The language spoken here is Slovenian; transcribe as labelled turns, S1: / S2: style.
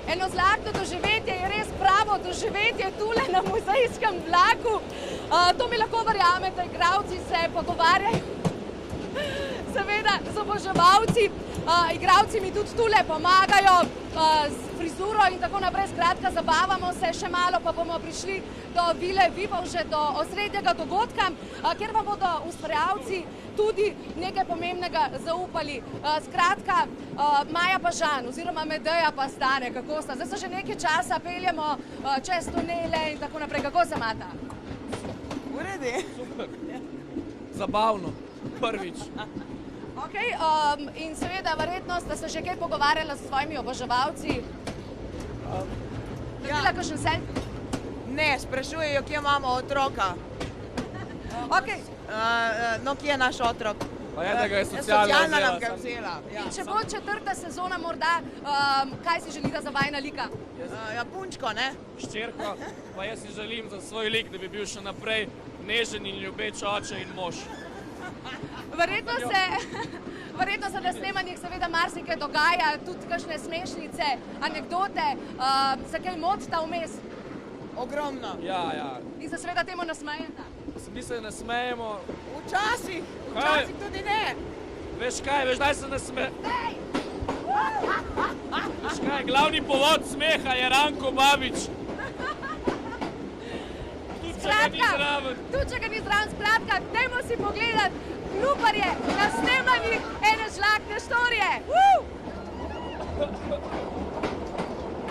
S1: eno zlato doživetje, je res pravo doživetje tule na muzejskem vlaku. To mi lahko verjamete, igralci se pogovarjajo seveda z oboževalci, igralci mi tudi tule pomagajo z frizuro in tako naprej, skratka zabavamo se še malo, pa bomo prišli do Vile Vipavže, do osrednjega dogodka, kjer vam bodo ustvarjalci tudi nekaj pomembnega zaupali. Skratka, Maja pa Žan oziroma Medeja pa Stane, kako sta? Zdaj se že nekaj časa peljemo čez tunele in tako naprej, kako se imata?
S2: V redu.
S3: Super. Zabavno. Prvič.
S1: Ok, in seveda verjetno ste se že kaj pogovarjala s svojimi oboževalci? Dobila kakšen selfie?
S2: Ne, sprašujejo, kje imamo otroka.
S1: Ok.
S2: No, kje je naš otrok?
S3: Pa je, da ga je socialna
S2: nam ga vzela.
S1: In če bo četrta sezona morda, kaj si želite za vajina lika?
S2: Ja, punčko, ne?
S3: Ščerko, pa jaz si želim za svoj lik, da bi bil še naprej nežen in ljubeč oče in mož.
S1: Verjetno se na snemanjih seveda marsikaj dogaja, tudi kakšne smešnice, anekdote, se kaj motita vmes?
S2: Ogromno.
S3: Ja.
S1: In se seveda temu nasmejete?
S3: Mi se ne smejemo.
S2: Včasih tudi ne.
S3: Veš kaj, daj se nasme... Veš kaj, glavni povod smeha je Ranko Babič. Tudi če ga ni zraven.
S1: Tudi če ga ni zraven, skratka, dajmo si pogledati Luparje na snemanjih ene žlahtne štorije.